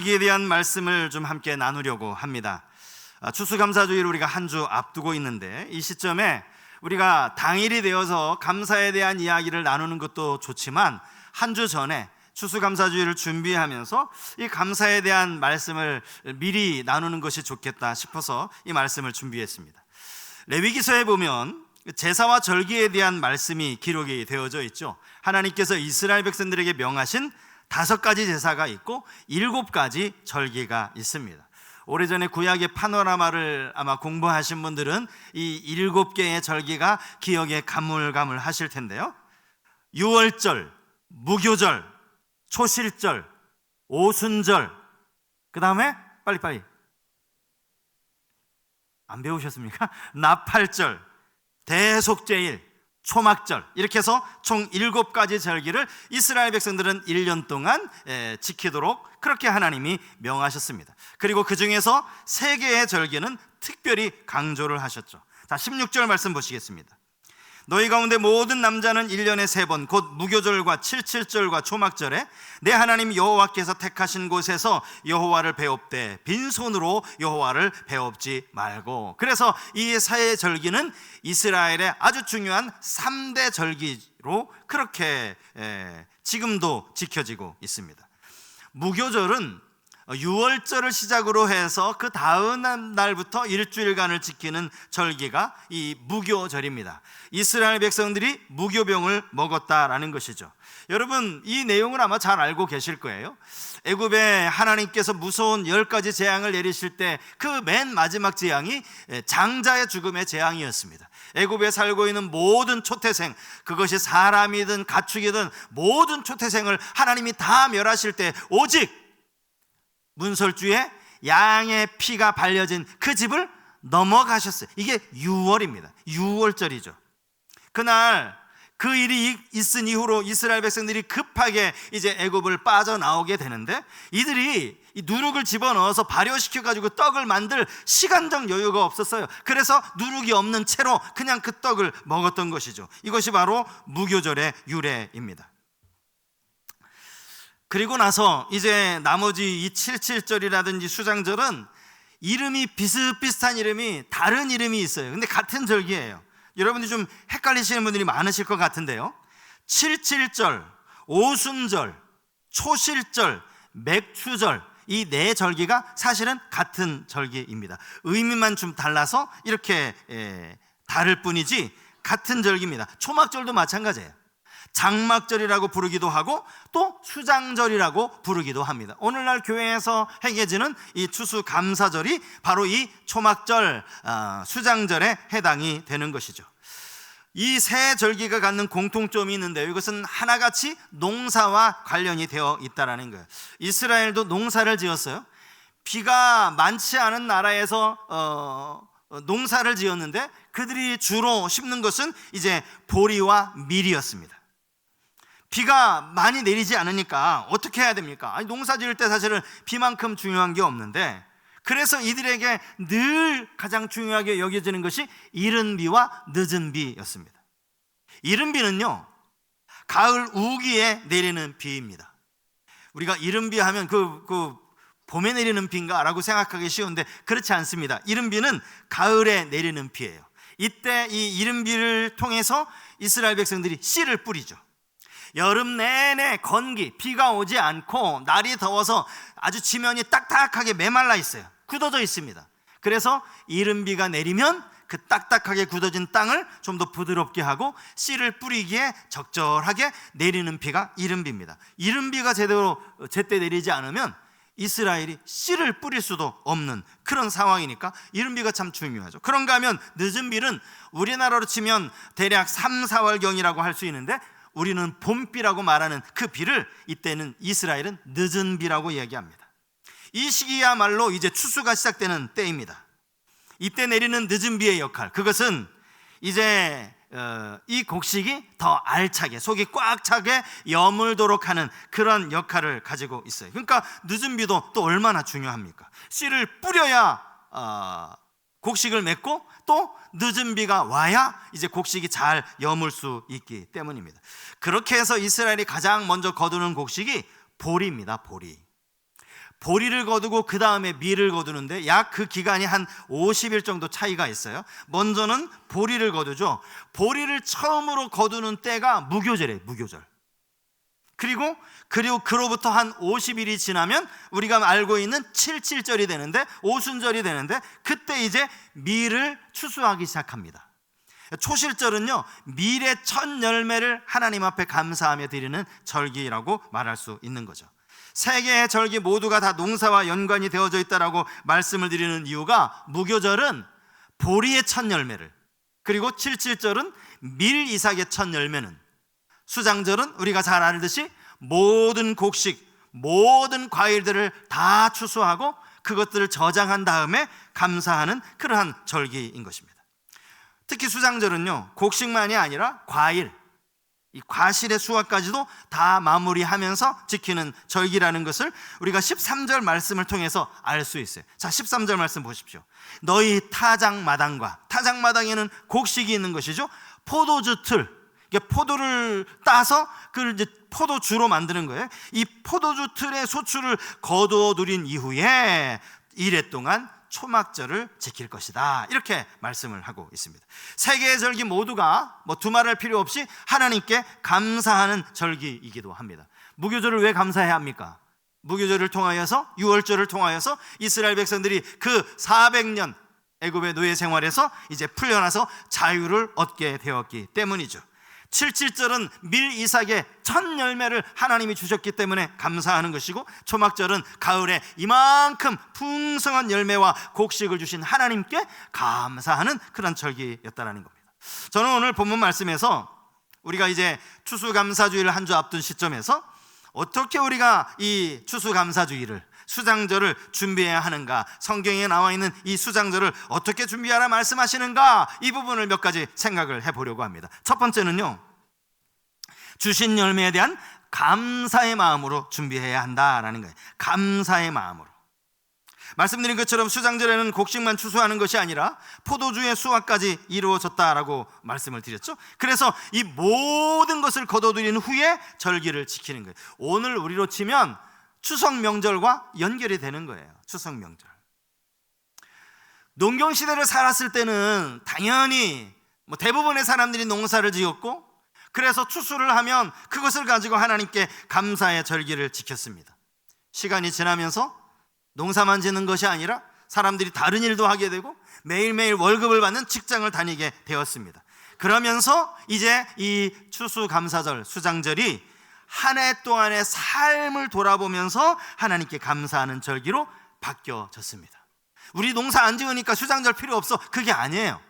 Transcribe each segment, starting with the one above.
여기에 대한 말씀을 좀 함께 나누려고 합니다. 추수감사주의를 우리가 한 주 앞두고 있는데, 이 시점에 우리가 당일이 되어서 감사에 대한 이야기를 나누는 것도 좋지만 한 주 전에 추수감사주의를 준비하면서 이 감사에 대한 말씀을 미리 나누는 것이 좋겠다 싶어서 이 말씀을 준비했습니다. 레위기서에 보면 제사와 절기에 대한 말씀이 기록이 되어져 있죠. 하나님께서 이스라엘 백성들에게 명하신 5가지 제사가 있고 7가지 절기가 있습니다. 오래전에 구약의 파노라마를 아마 공부하신 분들은 이 7개의 절기가 기억에 가물가물하실 텐데요. 유월절, 무교절, 초실절, 오순절, 그 다음에 빨리빨리 안 배우셨습니까? 나팔절, 대속죄일, 초막절, 이렇게 해서 총 7가지 절기를 이스라엘 백성들은 1년 동안 지키도록 그렇게 하나님이 명하셨습니다. 그리고 그 중에서 3개의 절기는 특별히 강조를 하셨죠. 자, 16절 말씀 보시겠습니다. 너희 가운데 모든 남자는 1년에 3번 곧 무교절과 칠칠절과 초막절에 내 하나님 여호와께서 택하신 곳에서 여호와를 배웁되 빈손으로 여호와를 배웁지 말고. 그래서 이 세 절기는 이스라엘의 아주 중요한 3대 절기로 그렇게 지금도 지켜지고 있습니다. 무교절은 유월절을 시작으로 해서 그 다음 날부터 일주일간을 지키는 절기가 이 무교절입니다. 이스라엘 백성들이 무교병을 먹었다라는 것이죠. 여러분, 이 내용을 아마 잘 알고 계실 거예요. 애굽에 하나님께서 무서운 10가지 재앙을 내리실 때 그 맨 마지막 재앙이 장자의 죽음의 재앙이었습니다. 애굽에 살고 있는 모든 초태생, 그것이 사람이든 가축이든 모든 초태생을 하나님이 다 멸하실 때 오직 문설주에 양의 피가 발려진 그 집을 넘어가셨어요. 이게 유월입니다. 유월절이죠. 그날 그 일이 있은 이후로 이스라엘 백성들이 급하게 이제 애굽을 빠져나오게 되는데, 이들이 이 누룩을 집어넣어서 발효시켜가지고 떡을 만들 시간적 여유가 없었어요. 그래서 누룩이 없는 채로 그냥 그 떡을 먹었던 것이죠. 이것이 바로 무교절의 유래입니다. 그리고 나서 이제 나머지 이 칠칠절이라든지 수장절은 이름이 비슷비슷한 이름이 다른 이름이 있어요. 근데 같은 절기예요. 여러분들이 좀 헷갈리시는 분들이 많으실 것 같은데요. 칠칠절, 오순절, 초실절, 맥추절, 이 4절기가 사실은 같은 절기입니다. 의미만 좀 달라서 이렇게 다를 뿐이지 같은 절기입니다. 초막절도 마찬가지예요. 장막절이라고 부르기도 하고 또 수장절이라고 부르기도 합니다. 오늘날 교회에서 행해지는 이 추수감사절이 바로 이 초막절, 수장절에 해당이 되는 것이죠. 이 세 절기가 갖는 공통점이 있는데요, 이것은 하나같이 농사와 관련이 되어 있다는 거예요. 이스라엘도 농사를 지었어요. 비가 많지 않은 나라에서 농사를 지었는데 그들이 주로 심는 것은 이제 보리와 밀이었습니다. 비가 많이 내리지 않으니까 어떻게 해야 됩니까? 아니, 농사 지을 때 사실은 비만큼 중요한 게 없는데, 그래서 이들에게 늘 가장 중요하게 여겨지는 것이 이른 비와 늦은 비였습니다. 이른 비는요, 가을 우기에 내리는 비입니다. 우리가 이른 비 하면 그 봄에 내리는 비인가 라고 생각하기 쉬운데 그렇지 않습니다. 이른 비는 가을에 내리는 비예요. 이때 이 이른 비를 통해서 이스라엘 백성들이 씨를 뿌리죠. 여름 내내 건기, 비가 오지 않고 날이 더워서 아주 지면이 딱딱하게 메말라 있어요. 굳어져 있습니다. 그래서 이른 비가 내리면 그 딱딱하게 굳어진 땅을 좀 더 부드럽게 하고 씨를 뿌리기에 적절하게 내리는 비가 이른 비입니다. 이른 비가 제때 내리지 않으면 이스라엘이 씨를 뿌릴 수도 없는 그런 상황이니까 이른 비가 참 중요하죠. 그런가 하면 늦은 비는 우리나라로 치면 대략 3, 4월경이라고 할 수 있는데, 우리는 봄비라고 말하는 그 비를 이때는 이스라엘은 늦은 비라고 이야기합니다. 이 시기야말로 이제 추수가 시작되는 때입니다. 이때 내리는 늦은 비의 역할, 그것은 이제 이 곡식이 더 알차게, 속이 꽉 차게 여물도록 하는 그런 역할을 가지고 있어요. 그러니까 늦은 비도 또 얼마나 중요합니까? 씨를 뿌려야 곡식을 맺고 또 늦은 비가 와야 이제 곡식이 잘 여물 수 있기 때문입니다. 그렇게 해서 이스라엘이 가장 먼저 거두는 곡식이 보리입니다. 보리. 보리를 거두고 그 다음에 밀을 거두는데 약 그 기간이 한 50일 정도 차이가 있어요. 먼저는 보리를 거두죠. 보리를 처음으로 거두는 때가 무교절이에요. 무교절. 그리고 그로부터 한 50일이 지나면 우리가 알고 있는 칠칠절이 되는데, 오순절이 되는데, 그때 이제 밀을 추수하기 시작합니다. 초실절은요, 밀의 첫 열매를 하나님 앞에 감사하며 드리는 절기라고 말할 수 있는 거죠. 세 개의 절기 모두가 다 농사와 연관이 되어져 있다라고 말씀을 드리는 이유가, 무교절은 보리의 첫 열매를, 그리고 칠칠절은 밀 이삭의 첫 열매는, 수장절은 우리가 잘 알듯이 모든 곡식, 모든 과일들을 다 추수하고 그것들을 저장한 다음에 감사하는 그러한 절기인 것입니다. 특히 수장절은요, 곡식만이 아니라 과일, 이 과실의 수확까지도 다 마무리하면서 지키는 절기라는 것을 우리가 13절 말씀을 통해서 알 수 있어요. 자, 13절 말씀 보십시오. 너희 타작마당과, 타작마당에는 곡식이 있는 것이죠. 포도주 틀, 포도를 따서 그걸 이제 포도주로 만드는 거예요. 이 포도주 틀의 소출을 거두어 들인 이후에 이래 동안 초막절을 지킬 것이다, 이렇게 말씀을 하고 있습니다. 세 개의 절기 모두가 두말할 필요 없이 하나님께 감사하는 절기이기도 합니다. 무교절을 왜 감사해야 합니까? 무교절을 통하여서, 유월절을 통하여서 이스라엘 백성들이 그 400년 애굽의 노예 생활에서 이제 풀려나서 자유를 얻게 되었기 때문이죠. 칠칠절은 밀 이삭의 첫 열매를 하나님이 주셨기 때문에 감사하는 것이고, 초막절은 가을에 이만큼 풍성한 열매와 곡식을 주신 하나님께 감사하는 그런 절기였다라는 겁니다. 저는 오늘 본문 말씀에서 우리가 이제 추수감사주의를 한 주 앞둔 시점에서 어떻게 우리가 이 추수감사주의를, 수장절을 준비해야 하는가, 성경에 나와 있는 이 수장절을 어떻게 준비하라 말씀하시는가, 이 부분을 몇 가지 생각을 해보려고 합니다. 첫 번째는요, 주신 열매에 대한 감사의 마음으로 준비해야 한다라는 거예요. 감사의 마음으로. 말씀드린 것처럼 수장절에는 곡식만 추수하는 것이 아니라 포도주의 수확까지 이루어졌다라고 말씀을 드렸죠. 그래서 이 모든 것을 거둬들인 후에 절기를 지키는 거예요. 오늘 우리로 치면 추석 명절과 연결이 되는 거예요. 추석 명절. 농경 시대를 살았을 때는 당연히 대부분의 사람들이 농사를 지었고, 그래서 추수를 하면 그것을 가지고 하나님께 감사의 절기를 지켰습니다. 시간이 지나면서 농사만 짓는 것이 아니라 사람들이 다른 일도 하게 되고 매일매일 월급을 받는 직장을 다니게 되었습니다. 그러면서 이제 이 추수감사절, 수장절이 한 해 동안의 삶을 돌아보면서 하나님께 감사하는 절기로 바뀌어졌습니다. 우리 농사 안 지으니까 수장절 필요 없어, 그게 아니에요.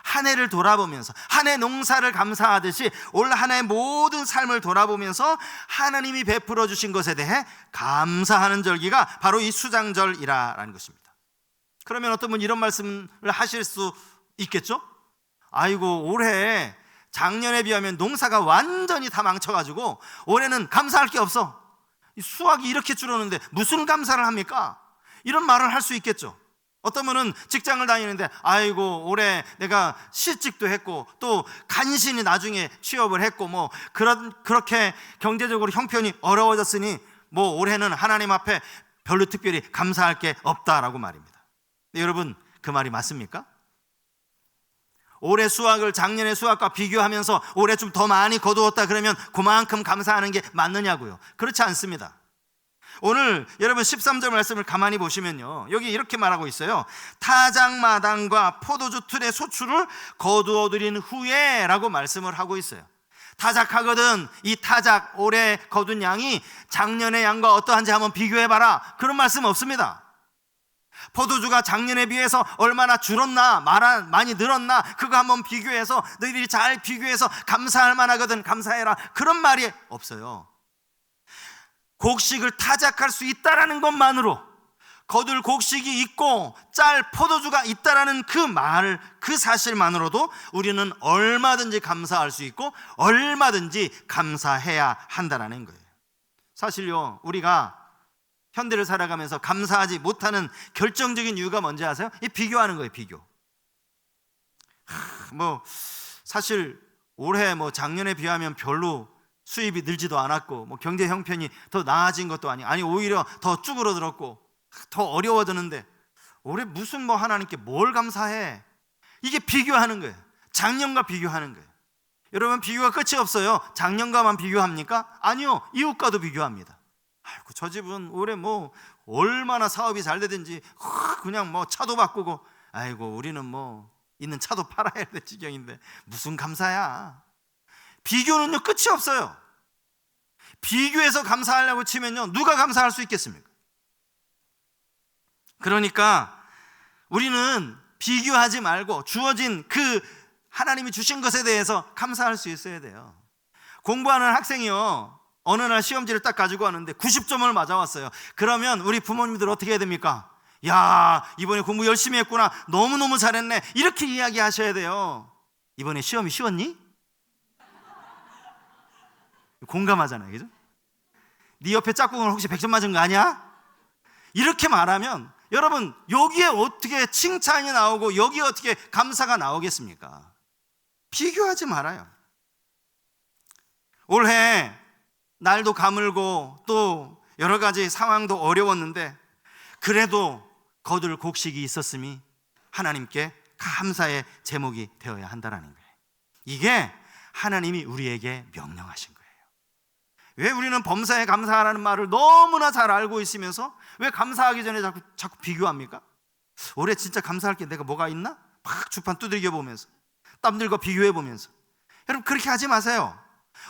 한 해를 돌아보면서, 한 해 농사를 감사하듯이 올 한 해의 모든 삶을 돌아보면서 하나님이 베풀어 주신 것에 대해 감사하는 절기가 바로 이 수장절이라는 것입니다. 그러면 어떤 분 이런 말씀을 하실 수 있겠죠? 아이고, 올해 작년에 비하면 농사가 완전히 다 망쳐가지고 올해는 감사할 게 없어, 수확이 이렇게 줄었는데 무슨 감사를 합니까? 이런 말을 할 수 있겠죠. 어떤 분은 직장을 다니는데 아이고, 올해 내가 실직도 했고 또 간신히 나중에 취업을 했고 그렇게 경제적으로 형편이 어려워졌으니 올해는 하나님 앞에 별로 특별히 감사할 게 없다라고 말입니다. 여러분, 그 말이 맞습니까? 올해 수확을 작년의 수확과 비교하면서 올해 좀 더 많이 거두었다 그러면 그만큼 감사하는 게 맞느냐고요? 그렇지 않습니다. 오늘 여러분 13절 말씀을 가만히 보시면요, 여기 이렇게 말하고 있어요. 타작마당과 포도주 틀의 소출을 거두어 들인 후에 라고 말씀을 하고 있어요. 타작하거든, 이 타작, 올해 거둔 양이 작년의 양과 어떠한지 한번 비교해봐라, 그런 말씀 없습니다. 포도주가 작년에 비해서 얼마나 줄었나, 많이 늘었나, 그거 한번 비교해서 너희들이 잘 비교해서 감사할 만하거든, 감사해라, 그런 말이 없어요. 곡식을 타작할 수 있다라는 것만으로, 거둘 곡식이 있고 짤 포도주가 있다라는 그 사실만으로도 우리는 얼마든지 감사할 수 있고 얼마든지 감사해야 한다라는 거예요. 사실요, 우리가 현대를 살아가면서 감사하지 못하는 결정적인 이유가 뭔지 아세요? 이 비교하는 거예요, 비교. 사실 올해 작년에 비하면 별로 수입이 늘지도 않았고 뭐 경제 형편이 더 나아진 것도 아니고, 아니 오히려 더 쭈그러들었고 더 어려워졌는데 올해 무슨 뭐 하나님께 뭘 감사해? 이게 비교하는 거예요. 작년과 비교하는 거예요. 여러분, 비교가 끝이 없어요. 작년과만 비교합니까? 아니요, 이웃과도 비교합니다. 아이고, 저 집은 올해 뭐 얼마나 사업이 잘 되든지 그냥 뭐 차도 바꾸고, 아이고 우리는 뭐 있는 차도 팔아야 될 지경인데 무슨 감사야. 비교는요 끝이 없어요. 비교해서 감사하려고 치면요 누가 감사할 수 있겠습니까? 그러니까 우리는 비교하지 말고 주어진 그 하나님이 주신 것에 대해서 감사할 수 있어야 돼요. 공부하는 학생이요, 어느 날 시험지를 딱 가지고 왔는데 90점을 맞아왔어요. 그러면 우리 부모님들 어떻게 해야 됩니까? 야, 이번에 공부 열심히 했구나, 너무너무 잘했네, 이렇게 이야기하셔야 돼요. 이번에 시험이 쉬웠니? 공감하잖아요, 그죠? 네 옆에 짝꿍은 혹시 100점 맞은 거 아니야? 이렇게 말하면 여러분, 여기에 어떻게 칭찬이 나오고 여기에 어떻게 감사가 나오겠습니까? 비교하지 말아요. 올해 날도 가물고 또 여러 가지 상황도 어려웠는데 그래도 거둘 곡식이 있었음이 하나님께 감사의 제목이 되어야 한다는 거예요. 이게 하나님이 우리에게 명령하신 거예요. 왜 우리는 범사에 감사하라는 말을 너무나 잘 알고 있으면서 왜 감사하기 전에 자꾸 비교합니까? 올해 진짜 감사할 게 내가 뭐가 있나? 막 주판 두들겨 보면서 땀들과 비교해 보면서. 여러분, 그렇게 하지 마세요.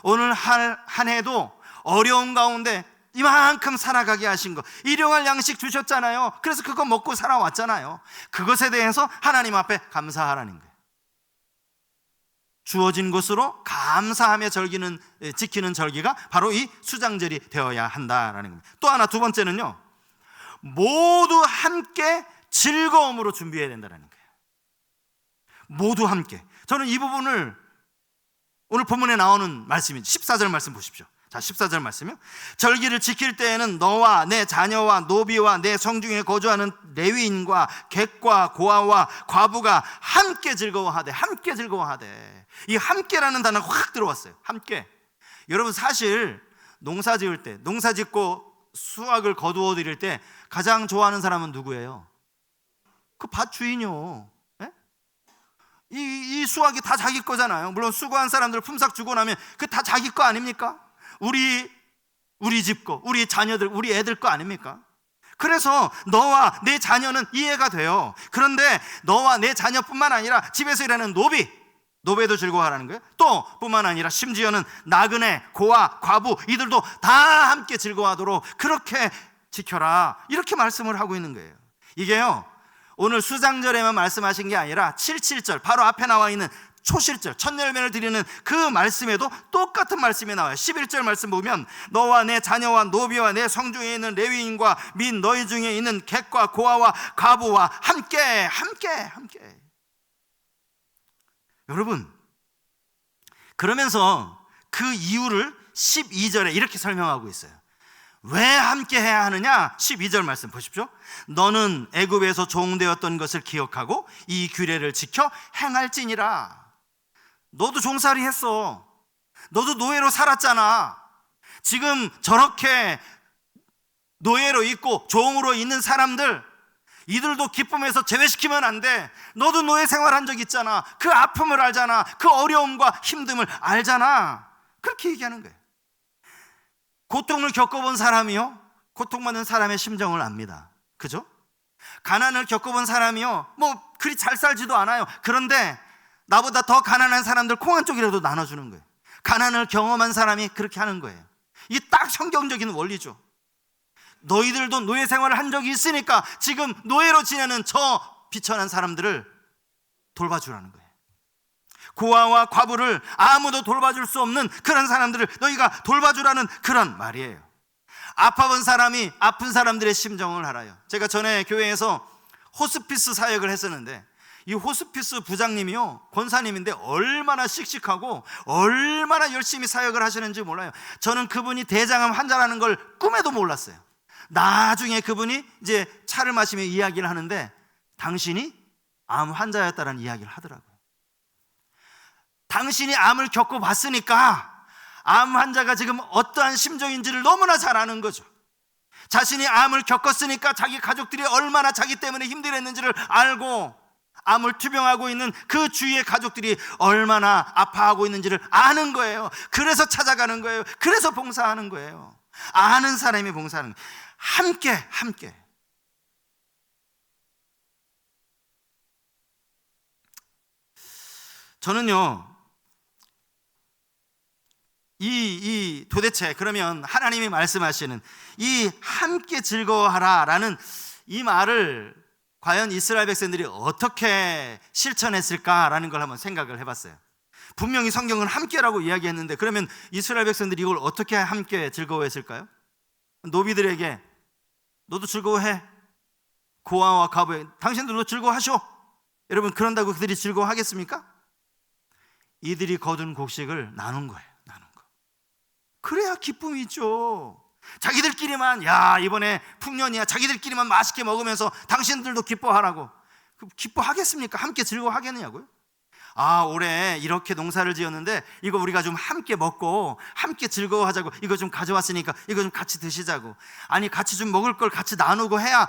오늘 한 해도 어려운 가운데 이만큼 살아가게 하신 거, 일용할 양식 주셨잖아요. 그래서 그거 먹고 살아왔잖아요. 그것에 대해서 하나님 앞에 감사하라는 거예요. 주어진 것으로 감사하며 지키는 절기가 바로 이 수장절이 되어야 한다라는 겁니다. 또 하나, 두 번째는요, 모두 함께 즐거움으로 준비해야 된다는 거예요. 모두 함께. 저는 이 부분을 오늘 본문에 나오는 말씀이 14절 말씀 보십시오. 자, 14절 말씀이요. 절기를 지킬 때에는 너와 내 자녀와 노비와 내 성중에 거주하는 레위인과 객과 고아와 과부가 함께 즐거워하되. 함께 즐거워하되. 이 함께라는 단어가 확 들어왔어요. 함께. 여러분, 사실 농사 지을 때, 농사 짓고 수확을 거두어 드릴 때 가장 좋아하는 사람은 누구예요? 그 밭 주인이요. 네? 이 수확이 다 자기 거잖아요. 물론 수고한 사람들 품삯 주고 나면 그 다 자기 거 아닙니까? 우리 집 거, 우리 자녀들, 우리 애들 거 아닙니까? 그래서 너와 내 자녀는 이해가 돼요. 그런데 너와 내 자녀뿐만 아니라 집에서 일하는 노비도 즐거워하라는 거예요. 또 뿐만 아니라 심지어는 나그네, 고아, 과부, 이들도 다 함께 즐거워하도록 그렇게 지켜라, 이렇게 말씀을 하고 있는 거예요. 이게요, 오늘 수장절에만 말씀하신 게 아니라 77절 바로 앞에 나와 있는 초실절, 첫 열매를 드리는 그 말씀에도 똑같은 말씀이 나와요. 11절 말씀 보면 너와 내 자녀와 노비와 내 성중에 있는 레위인과 민 너희 중에 있는 객과 고아와 과부와 함께. 여러분, 그러면서 그 이유를 12절에 이렇게 설명하고 있어요. 왜 함께 해야 하느냐? 12절 말씀 보십시오. 너는 애굽에서 종되었던 것을 기억하고 이 규례를 지켜 행할지니라. 너도 종살이 했어. 너도 노예로 살았잖아. 지금 저렇게 노예로 있고 종으로 있는 사람들, 이들도 기쁨에서 제외시키면 안 돼. 너도 노예 생활한 적 있잖아. 그 아픔을 알잖아. 그 어려움과 힘듦을 알잖아. 그렇게 얘기하는 거예요. 고통을 겪어본 사람이요, 고통받는 사람의 심정을 압니다. 그죠? 가난을 겪어본 사람이요, 뭐 그리 잘 살지도 않아요. 그런데 나보다 더 가난한 사람들 콩 한 쪽이라도 나눠주는 거예요. 가난을 경험한 사람이 그렇게 하는 거예요. 이게 딱 성경적인 원리죠. 너희들도 노예 생활을 한 적이 있으니까 지금 노예로 지내는 저 비천한 사람들을 돌봐주라는 거예요. 고아와 과부를 아무도 돌봐줄 수 없는 그런 사람들을 너희가 돌봐주라는 그런 말이에요. 아파본 사람이 아픈 사람들의 심정을 알아요. 제가 전에 교회에서 호스피스 사역을 했었는데 이 호스피스 부장님이요, 권사님인데 얼마나 씩씩하고 얼마나 열심히 사역을 하시는지 몰라요. 저는 그분이 대장암 환자라는 걸 꿈에도 몰랐어요. 나중에 그분이 이제 차를 마시며 이야기를 하는데 당신이 암 환자였다라는 이야기를 하더라고요. 당신이 암을 겪어봤으니까 암 환자가 지금 어떠한 심정인지를 너무나 잘 아는 거죠. 자신이 암을 겪었으니까 자기 가족들이 얼마나 자기 때문에 힘들었는지를 알고, 암을 투병하고 있는 그 주위의 가족들이 얼마나 아파하고 있는지를 아는 거예요. 그래서 찾아가는 거예요. 그래서 봉사하는 거예요. 아는 사람이 봉사하는 거예요. 함께. 저는요, 도대체 그러면 하나님이 말씀하시는 이 함께 즐거워하라 라는 이 말을 과연 이스라엘 백성들이 어떻게 실천했을까라는 걸 한번 생각을 해봤어요. 분명히 성경은 함께라고 이야기했는데, 그러면 이스라엘 백성들이 이걸 어떻게 함께 즐거워했을까요? 노비들에게 너도 즐거워해, 고아와 과부에 당신들도 즐거워하쇼. 여러분, 그런다고 그들이 즐거워하겠습니까? 이들이 거둔 곡식을 나눈 거예요. 나눈 거. 그래야 기쁨이 있죠. 자기들끼리만, 야, 이번에 풍년이야, 자기들끼리만 맛있게 먹으면서 당신들도 기뻐하라고. 기뻐하겠습니까? 함께 즐거워하겠느냐고요? 아, 올해 이렇게 농사를 지었는데 이거 우리가 좀 함께 먹고 함께 즐거워하자고, 이거 좀 가져왔으니까 이거 좀 같이 드시자고, 아니 같이 좀 먹을 걸 같이 나누고 해야,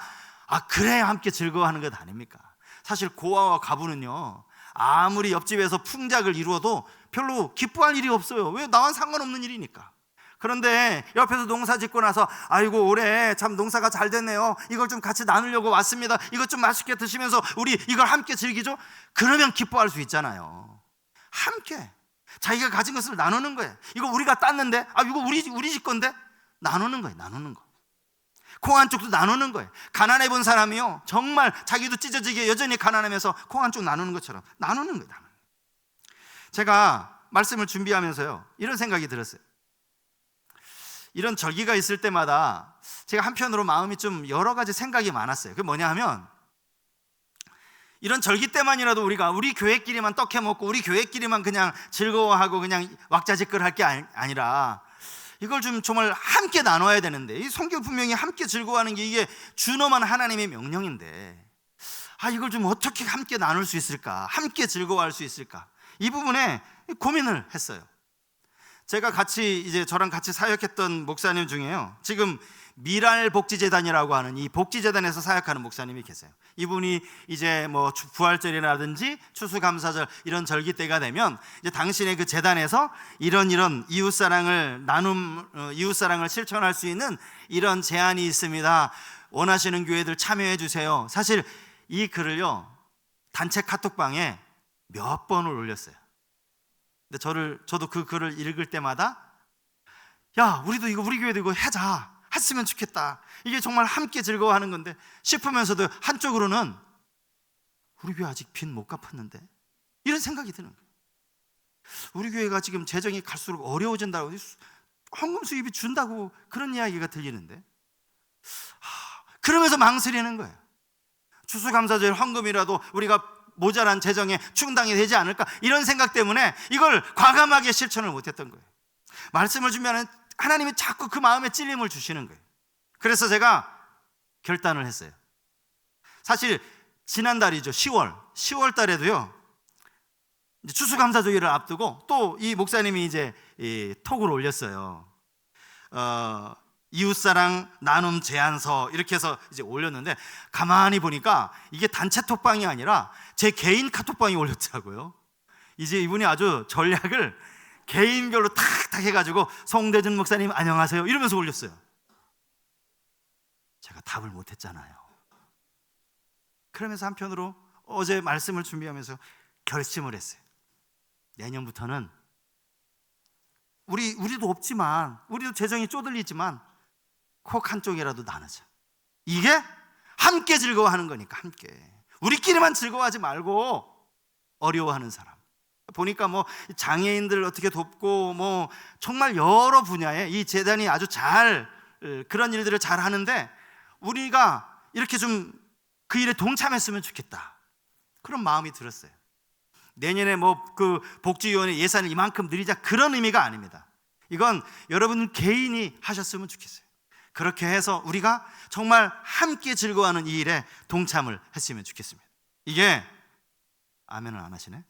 그래야 함께 즐거워하는 것 아닙니까? 사실 고아와 과부는요, 아무리 옆집에서 풍작을 이루어도 별로 기뻐할 일이 없어요. 왜? 나와는 상관없는 일이니까. 그런데 옆에서 농사 짓고 나서, 아이고 올해 참 농사가 잘 됐네요, 이걸 좀 같이 나누려고 왔습니다, 이것 좀 맛있게 드시면서 우리 이걸 함께 즐기죠. 그러면 기뻐할 수 있잖아요. 함께 자기가 가진 것을 나누는 거예요. 이거 우리가 땄는데, 이거 우리 집 건데, 나누는 거예요. 나누는 거. 콩 한 쪽도 나누는 거예요. 가난해 본 사람이요, 정말 자기도 찢어지게 여전히 가난하면서 콩 한 쪽 나누는 것처럼 나누는 거예요. 제가 말씀을 준비하면서요, 이런 생각이 들었어요. 이런 절기가 있을 때마다 제가 한편으로 마음이 좀 여러 가지 생각이 많았어요. 그게 뭐냐 하면, 이런 절기 때만이라도 우리가 우리 교회끼리만 떡해 먹고 우리 교회끼리만 그냥 즐거워하고 그냥 왁자지껄 할 게 아니라, 이걸 좀 정말 함께 나눠야 되는데, 이 성경 분명히 함께 즐거워하는 게 이게 준엄한 하나님의 명령인데, 이걸 좀 어떻게 함께 나눌 수 있을까, 함께 즐거워할 수 있을까, 이 부분에 고민을 했어요. 제가 저랑 같이 사역했던 목사님 중에요, 지금 미랄복지재단이라고 하는 이 복지재단에서 사역하는 목사님이 계세요. 이분이 이제 뭐 부활절이라든지 추수감사절 이런 절기 때가 되면 이제 당신의 그 재단에서 이런 이웃사랑을 이웃사랑을 실천할 수 있는 이런 제안이 있습니다, 원하시는 교회들 참여해 주세요. 사실 이 글을요, 단체 카톡방에 몇 번을 올렸어요. 근데 저도 그 글을 읽을 때마다, 야, 우리도 이거 우리 교회도 이거 했으면 좋겠다, 이게 정말 함께 즐거워하는 건데 싶으면서도 한쪽으로는 우리 교회 아직 빚 못 갚았는데, 이런 생각이 드는 거예요. 우리 교회가 지금 재정이 갈수록 어려워진다고, 헌금 수입이 준다고 그런 이야기가 들리는데, 그러면서 망설이는 거예요. 추수감사절 헌금이라도 우리가 모자란 재정에 충당이 되지 않을까, 이런 생각 때문에 이걸 과감하게 실천을 못했던 거예요. 말씀을 준비하는 하나님이 자꾸 그 마음에 찔림을 주시는 거예요. 그래서 제가 결단을 했어요. 사실 지난달이죠, 10월 달에도요, 추수감사주의를 앞두고 또 이 목사님이 이제 톡을 올렸어요. 이웃사랑 나눔 제안서 이렇게 해서 이제 올렸는데, 가만히 보니까 이게 단체 톡방이 아니라 제 개인 카톡방이 올렸더라고요. 이제 이분이 아주 전략을 개인별로 탁탁 해가지고, 송대준 목사님 안녕하세요 이러면서 올렸어요. 제가 답을 못했잖아요. 그러면서 한편으로 어제 말씀을 준비하면서 결심을 했어요. 내년부터는 우리도 없지만, 우리도 재정이 쪼들리지만 콕 한쪽이라도 나누자. 이게 함께 즐거워하는 거니까. 함께 우리끼리만 즐거워하지 말고 어려워하는 사람 보니까, 뭐 장애인들 어떻게 돕고, 뭐 정말 여러 분야에 이 재단이 아주 잘 그런 일들을 잘 하는데, 우리가 이렇게 좀 그 일에 동참했으면 좋겠다, 그런 마음이 들었어요. 내년에 뭐 그 복지위원회 예산을 이만큼 늘리자, 그런 의미가 아닙니다. 이건 여러분 개인이 하셨으면 좋겠어요. 그렇게 해서 우리가 정말 함께 즐거워하는 이 일에 동참을 했으면 좋겠습니다. 이게, 아멘을 안 하시네.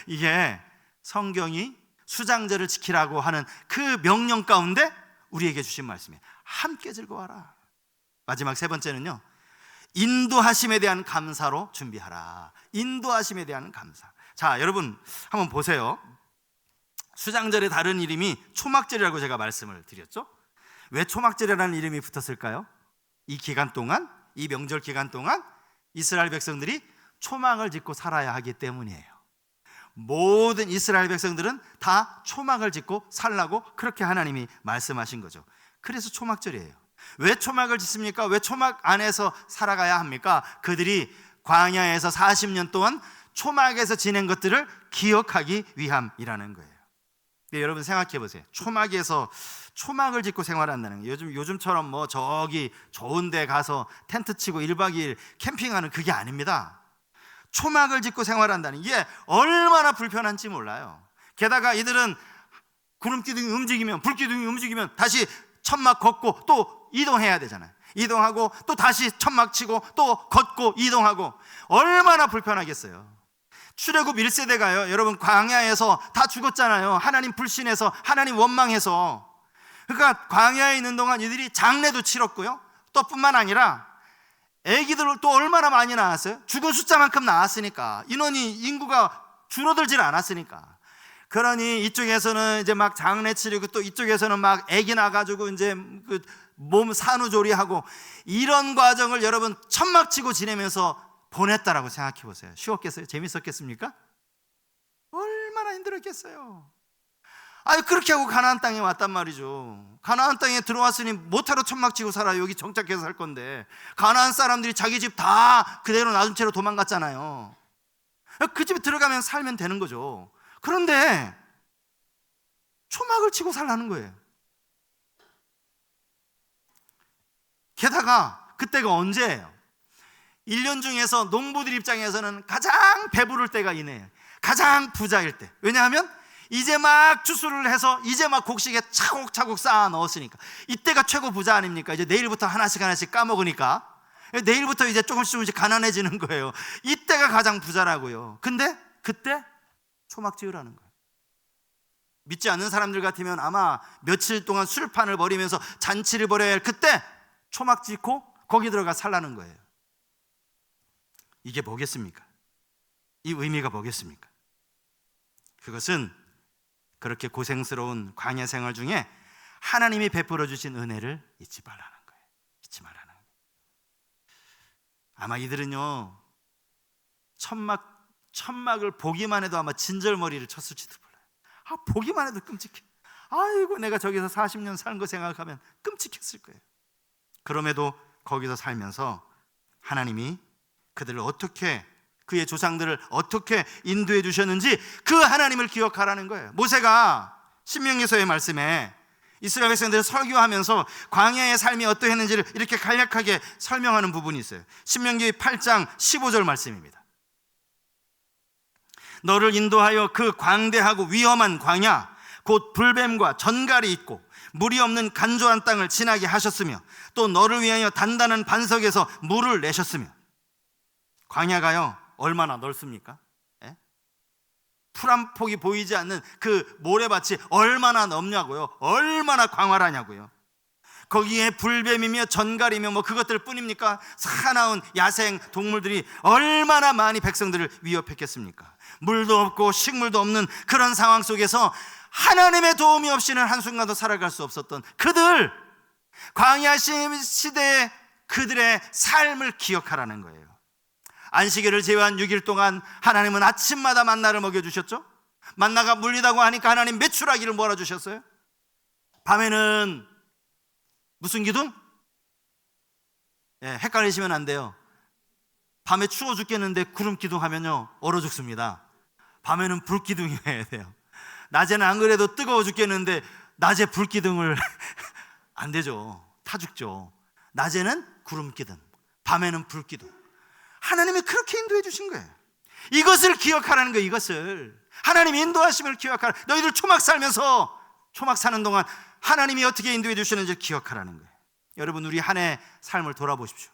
이게 성경이 수장절을 지키라고 하는 그 명령 가운데 우리에게 주신 말씀이에요. 함께 즐거워하라. 마지막 세 번째는요, 인도하심에 대한 감사로 준비하라. 인도하심에 대한 감사. 자, 여러분 한번 보세요. 수장절의 다른 이름이 초막절이라고 제가 말씀을 드렸죠. 왜 초막절이라는 이름이 붙었을까요? 이 기간 동안, 이 명절 기간 동안 이스라엘 백성들이 초막을 짓고 살아야 하기 때문이에요. 모든 이스라엘 백성들은 다 초막을 짓고 살라고 그렇게 하나님이 말씀하신 거죠. 그래서 초막절이에요. 왜 초막을 짓습니까? 왜 초막 안에서 살아가야 합니까? 그들이 광야에서 40년 동안 초막에서 지낸 것들을 기억하기 위함이라는 거예요. 네, 여러분 생각해 보세요. 초막에서 초막을 짓고 생활한다는 거. 요즘처럼 뭐 저기 좋은 데 가서 텐트 치고 1박 2일 캠핑하는 그게 아닙니다. 초막을 짓고 생활한다는 게 얼마나 불편한지 몰라요. 게다가 이들은 구름기둥이 움직이면, 불기둥이 움직이면 다시 천막 걷고 또 이동해야 되잖아요. 이동하고 또 다시 천막 치고 또 걷고 이동하고 얼마나 불편하겠어요. 출애굽 1세대가요, 여러분 광야에서 다 죽었잖아요. 하나님 불신해서, 하나님 원망해서. 그러니까 광야에 있는 동안 이들이 장례도 치렀고요, 또 뿐만 아니라 애기들을 또 얼마나 많이 낳았어요? 죽은 숫자만큼 낳았으니까. 인구가 줄어들질 않았으니까. 그러니 이쪽에서는 이제 막 장례 치르고 또 이쪽에서는 막 애기 낳아가지고 이제 그 몸 산후조리하고 이런 과정을 여러분 천막 치고 지내면서 보냈다라고 생각해 보세요. 쉬웠겠어요? 재밌었겠습니까? 얼마나 힘들었겠어요. 아니 그렇게 하고 가나안 땅에 왔단 말이죠. 가나안 땅에 들어왔으니 못하러 천막 치고 살아. 여기 정착해서 살 건데 가나안 사람들이 자기 집 다 그대로 놔둔 채로 도망갔잖아요. 그 집에 들어가면 살면 되는 거죠. 그런데 초막을 치고 살라는 거예요. 게다가 그때가 언제예요? 1년 중에서 농부들 입장에서는 가장 배부를 때가 이내예요. 가장 부자일 때. 왜냐하면 이제 막 추수를 해서 이제 막 곡식에 차곡차곡 쌓아 넣었으니까 이때가 최고 부자 아닙니까? 이제 내일부터 하나씩 까먹으니까 내일부터 이제 조금씩 가난해지는 거예요. 이때가 가장 부자라고요. 근데 그때 초막 지으라는 거예요. 믿지 않는 사람들 같으면 아마 며칠 동안 술판을 벌이면서 잔치를 벌여야 할 그때 초막 짓고 거기 들어가 살라는 거예요. 이게 뭐겠습니까? 이 의미가 뭐겠습니까? 그것은 그렇게 고생스러운 광야 생활 중에 하나님이 베풀어 주신 은혜를 잊지 말라는 거예요. 잊지 말라는 거예요. 아마 이들은요, 천막을 보기만 해도 아마 진절머리를 쳤을지도 몰라요. 보기만 해도 끔찍해. 아이고 내가 저기서 40년 사는 거 생각하면 끔찍했을 거예요. 그럼에도 거기서 살면서 하나님이 그들을 어떻게, 그의 조상들을 어떻게 인도해 주셨는지 그 하나님을 기억하라는 거예요. 모세가 신명기서의 말씀에 이스라엘 백성들을 설교하면서 광야의 삶이 어떠했는지를 이렇게 간략하게 설명하는 부분이 있어요. 신명기 8장 15절 말씀입니다. 너를 인도하여 그 광대하고 위험한 광야 곧 불뱀과 전갈이 있고 물이 없는 간조한 땅을 지나게 하셨으며 또 너를 위하여 단단한 반석에서 물을 내셨으며. 광야가요 얼마나 넓습니까? 예? 풀 한 폭이 보이지 않는 그 모래밭이 얼마나 넓냐고요. 얼마나 광활하냐고요. 거기에 불뱀이며 전갈이며 뭐 그것들 뿐입니까? 사나운 야생 동물들이 얼마나 많이 백성들을 위협했겠습니까? 물도 없고 식물도 없는 그런 상황 속에서 하나님의 도움이 없이는 한순간도 살아갈 수 없었던 그들, 광야 시대의 그들의 삶을 기억하라는 거예요. 안식일을 제외한 6일 동안 하나님은 아침마다 만나를 먹여주셨죠. 만나가 물리다고 하니까 하나님 메추라기를 몰아주셨어요. 밤에는 무슨 기둥? 헷갈리시면 안 돼요. 밤에 추워 죽겠는데 구름 기둥 하면요 얼어 죽습니다. 밤에는 불 기둥이어야 돼요. 낮에는 안 그래도 뜨거워 죽겠는데 낮에 불 기둥을 안 되죠. 타 죽죠. 낮에는 구름 기둥, 밤에는 불 기둥. 하나님이 그렇게 인도해 주신 거예요. 이것을 기억하라는 거예요. 이것을 하나님이 인도하심을 기억하라. 너희들 초막 살면서, 초막 사는 동안 하나님이 어떻게 인도해 주시는지 기억하라는 거예요. 여러분, 우리 한 해 삶을 돌아보십시오.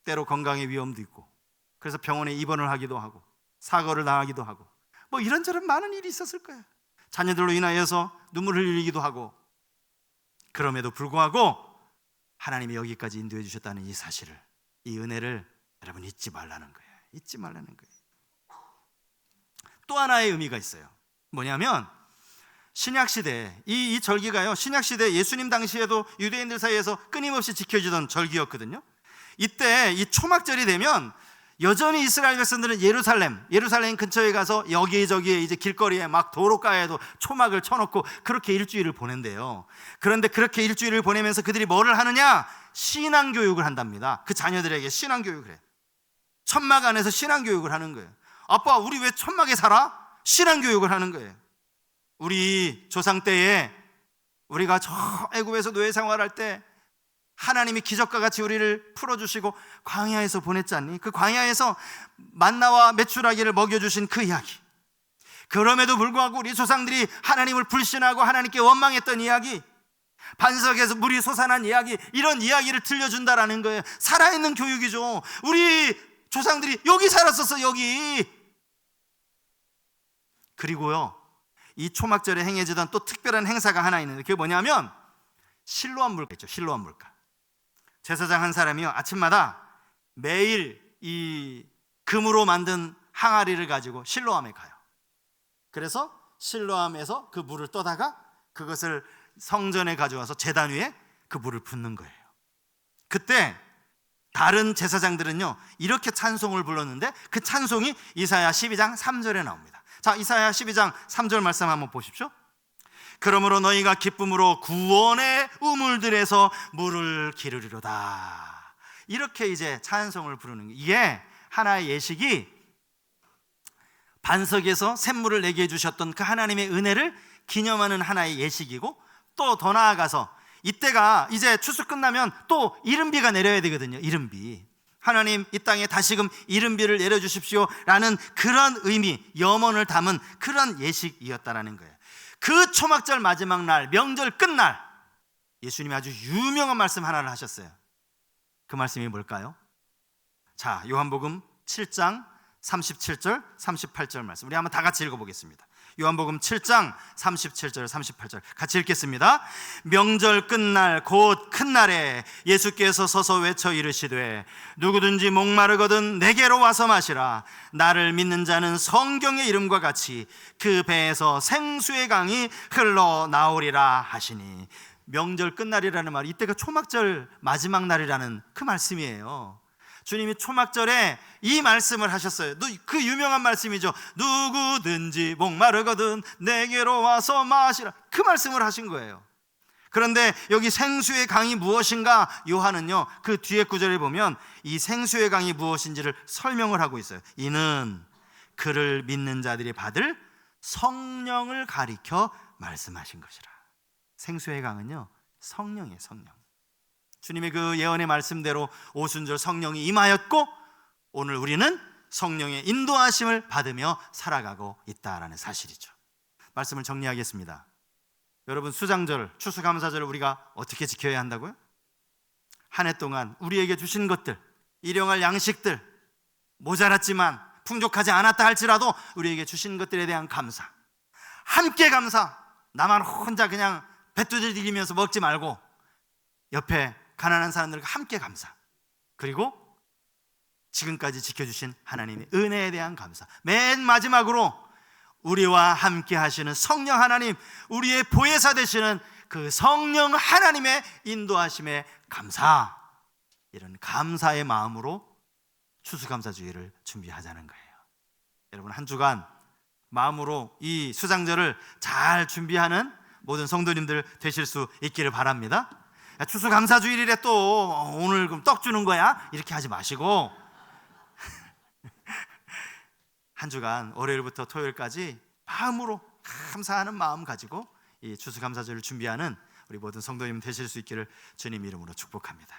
때로 건강의 위험도 있고, 그래서 병원에 입원을 하기도 하고 사고를 당하기도 하고 뭐 이런저런 많은 일이 있었을 거예요. 자녀들로 인하여서 눈물을 흘리기도 하고, 그럼에도 불구하고 하나님이 여기까지 인도해 주셨다는 이 사실을, 이 은혜를 여러분 잊지 말라는 거예요. 잊지 말라는 거예요. 또 하나의 의미가 있어요. 뭐냐면 신약시대, 이 절기가요, 신약시대 예수님 당시에도 유대인들 사이에서 끊임없이 지켜지던 절기였거든요. 이때 이 초막절이 되면 여전히 이스라엘 백성들은 예루살렘 근처에 가서 여기저기에 이제 길거리에 막 도로가에도 초막을 쳐놓고 그렇게 일주일을 보낸대요. 그런데 그렇게 일주일을 보내면서 그들이 뭐를 하느냐? 신앙교육을 한답니다. 그 자녀들에게 신앙교육을 해. 천막 안에서 신앙교육을 하는 거예요. 아빠, 우리 왜 천막에 살아? 신앙교육을 하는 거예요. 우리 조상 때에 우리가 저 애굽에서 노예 생활할 때 하나님이 기적과 같이 우리를 풀어주시고 광야에서 보냈지 않니? 그 광야에서 만나와 메추라기를 먹여주신 그 이야기, 그럼에도 불구하고 우리 조상들이 하나님을 불신하고 하나님께 원망했던 이야기, 반석에서 물이 솟아난 이야기, 이런 이야기를 들려준다라는 거예요. 살아있는 교육이죠. 우리 조상들이 여기 살았었어, 여기. 그리고요, 이 초막절에 행해지던 또 특별한 행사가 하나 있는데, 그게 뭐냐면 실로암 물가 있죠. 실로암 물가. 제사장 한 사람이요, 아침마다 매일 이 금으로 만든 항아리를 가지고 실로암에 가요. 그래서 실로암에서 그 물을 떠다가 그것을 성전에 가져와서 제단 위에 그 물을 붓는 거예요. 그때 다른 제사장들은요, 이렇게 찬송을 불렀는데 그 찬송이 이사야 12장 3절에 나옵니다. 자, 이사야 12장 3절 말씀 한번 보십시오. 그러므로 너희가 기쁨으로 구원의 우물들에서 물을 기르리로다. 이렇게 이제 찬송을 부르는, 이게 하나의 예식이 반석에서 샘물을 내게 해주셨던 그 하나님의 은혜를 기념하는 하나의 예식이고, 또 더 나아가서 이때가 이제 추수 끝나면 또 이른비가 내려야 되거든요. 이른비. 하나님, 이 땅에 다시금 이른비를 내려주십시오 라는 그런 의미, 염원을 담은 그런 예식이었다라는 거예요. 그 초막절 마지막 날, 명절 끝날, 예수님이 아주 유명한 말씀 하나를 하셨어요. 그 말씀이 뭘까요? 자, 요한복음 7장 37절 38절 말씀, 우리 한번 다 같이 읽어보겠습니다. 요한복음 7장 37절 38절 같이 읽겠습니다. 명절 끝날 곧 큰 날에 예수께서 서서 외쳐 이르시되 누구든지 목마르거든 내게로 와서 마시라. 나를 믿는 자는 성경의 이름과 같이 그 배에서 생수의 강이 흘러나오리라 하시니. 명절 끝날이라는 말이 이때가 초막절 마지막 날이라는 그 말씀이에요. 주님이 초막절에 이 말씀을 하셨어요. 그 유명한 말씀이죠. 누구든지 목마르거든 내게로 와서 마시라. 그 말씀을 하신 거예요. 그런데 여기 생수의 강이 무엇인가? 요한은요, 그 뒤에 구절에 보면 이 생수의 강이 무엇인지를 설명을 하고 있어요. 이는 그를 믿는 자들이 받을 성령을 가리켜 말씀하신 것이라. 생수의 강은요, 성령이에요. 성령. 주님의 그 예언의 말씀대로 오순절 성령이 임하였고, 오늘 우리는 성령의 인도하심을 받으며 살아가고 있다라는 사실이죠. 말씀을 정리하겠습니다. 여러분, 수장절, 추수감사절을 우리가 어떻게 지켜야 한다고요? 한 해 동안 우리에게 주신 것들, 일용할 양식들, 모자랐지만 풍족하지 않았다 할지라도 우리에게 주신 것들에 대한 감사, 함께 감사. 나만 혼자 그냥 배두들기면서 먹지 말고 옆에 가난한 사람들과 함께 감사, 그리고 지금까지 지켜주신 하나님의 은혜에 대한 감사, 맨 마지막으로 우리와 함께 하시는 성령 하나님, 우리의 보혜사 되시는 그 성령 하나님의 인도하심에 감사, 이런 감사의 마음으로 추수감사주의를 준비하자는 거예요. 여러분, 한 주간 마음으로 이 수장절을 잘 준비하는 모든 성도님들 되실 수 있기를 바랍니다. 추수감사주일이래 또 오늘 그럼 떡 주는 거야? 이렇게 하지 마시고 한 주간 월요일부터 토요일까지 마음으로 감사하는 마음 가지고 이 추수감사주일을 준비하는 우리 모든 성도님 되실 수 있기를 주님 이름으로 축복합니다.